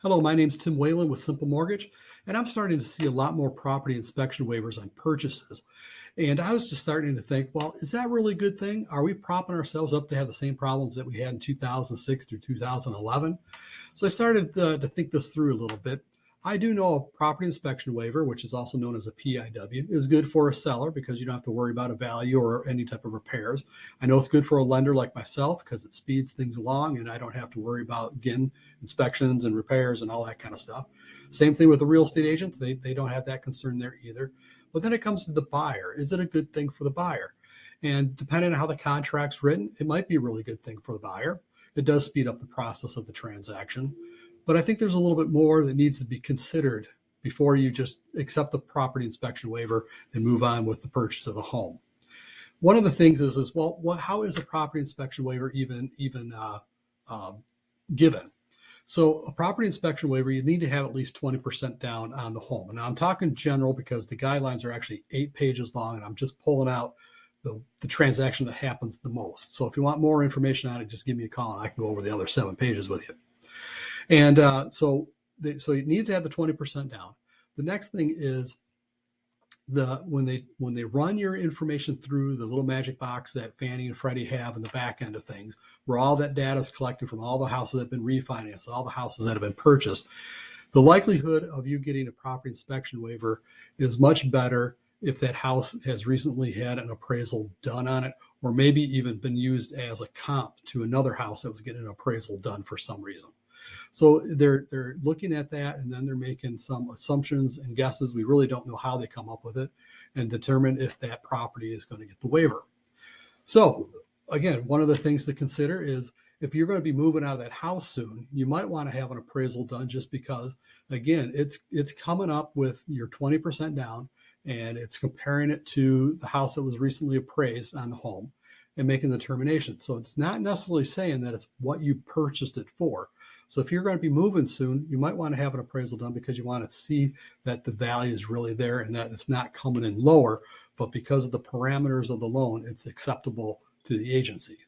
Hello, my name's Tim Whalen with Simple Mortgage, and I'm starting to see a lot more property inspection waivers on purchases. And I was just starting to think, well, is that really a good thing? Are we propping ourselves up to have the same problems that we had in 2006 through 2011? So I started to think this through a little bit. I do know a property inspection waiver, which is also known as a PIW, is good for a seller because you don't have to worry about a value or any type of repairs. I know it's good for a lender like myself because it speeds things along and I don't have to worry about, again, inspections and repairs and all that kind of stuff. Same thing with the real estate agents. They don't have that concern there either. But then it comes to the buyer. Is it a good thing for the buyer? And depending on how the contract's written, it might be a really good thing for the buyer. It does speed up the process of the transaction. But I think there's a little bit more that needs to be considered before you just accept the property inspection waiver and move on with the purchase of the home. One of the things is well, how is a property inspection waiver even given? So a property inspection waiver, you need to have at least 20% down on the home. And now I'm talking general because the guidelines are actually 8 pages long, and I'm just pulling out the transaction that happens the most. So if you want more information on it, just give me a call and I can go over the other 7 pages with you. And so you need to have the 20% down. The next thing is when they run your information through the little magic box that Fannie and Freddie have in the back end of things, where all that data is collected from all the houses that have been refinanced, all the houses that have been purchased, the likelihood of you getting a property inspection waiver is much better if that house has recently had an appraisal done on it, or maybe even been used as a comp to another house that was getting an appraisal done for some reason. So they're looking at that, and then they're making some assumptions and guesses. We really don't know how they come up with it, and determine if that property is going to get the waiver. So again, one of the things to consider is if you're going to be moving out of that house soon, you might want to have an appraisal done, just because, again, it's coming up with your 20% down, and it's comparing it to the house that was recently appraised on the home and making the determination. So it's not necessarily saying that it's what you purchased it for. So if you're going to be moving soon, you might want to have an appraisal done because you want to see that the value is really there and that it's not coming in lower, but because of the parameters of the loan, it's acceptable to the agency.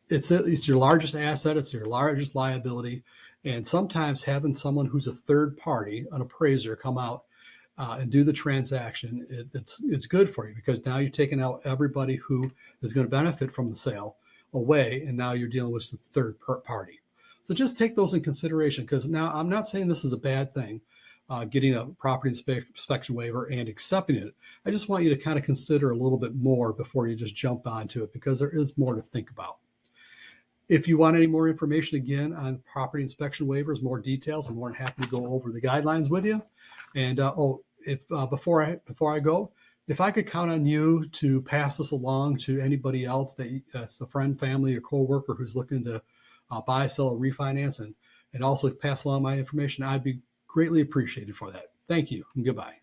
It's your largest asset. It's your largest liability. And sometimes having someone who's a third party, an appraiser, come out and do the transaction, it's good for you, because now you're taking out everybody who is going to benefit from the sale away, and now you're dealing with the third party. So just take those in consideration, because now I'm not saying this is a bad thing, getting a property inspection waiver and accepting it. I just want you to kind of consider a little bit more before you just jump onto it, because there is more to think about. If you want any more information, again, on property inspection waivers, more details, I'm more than happy to go over the guidelines with you. And before I go, if I could count on you to pass this along to anybody else that's a friend, family, or coworker who's looking to buy, sell, or refinance, and also pass along my information, I'd be greatly appreciated for that. Thank you and goodbye.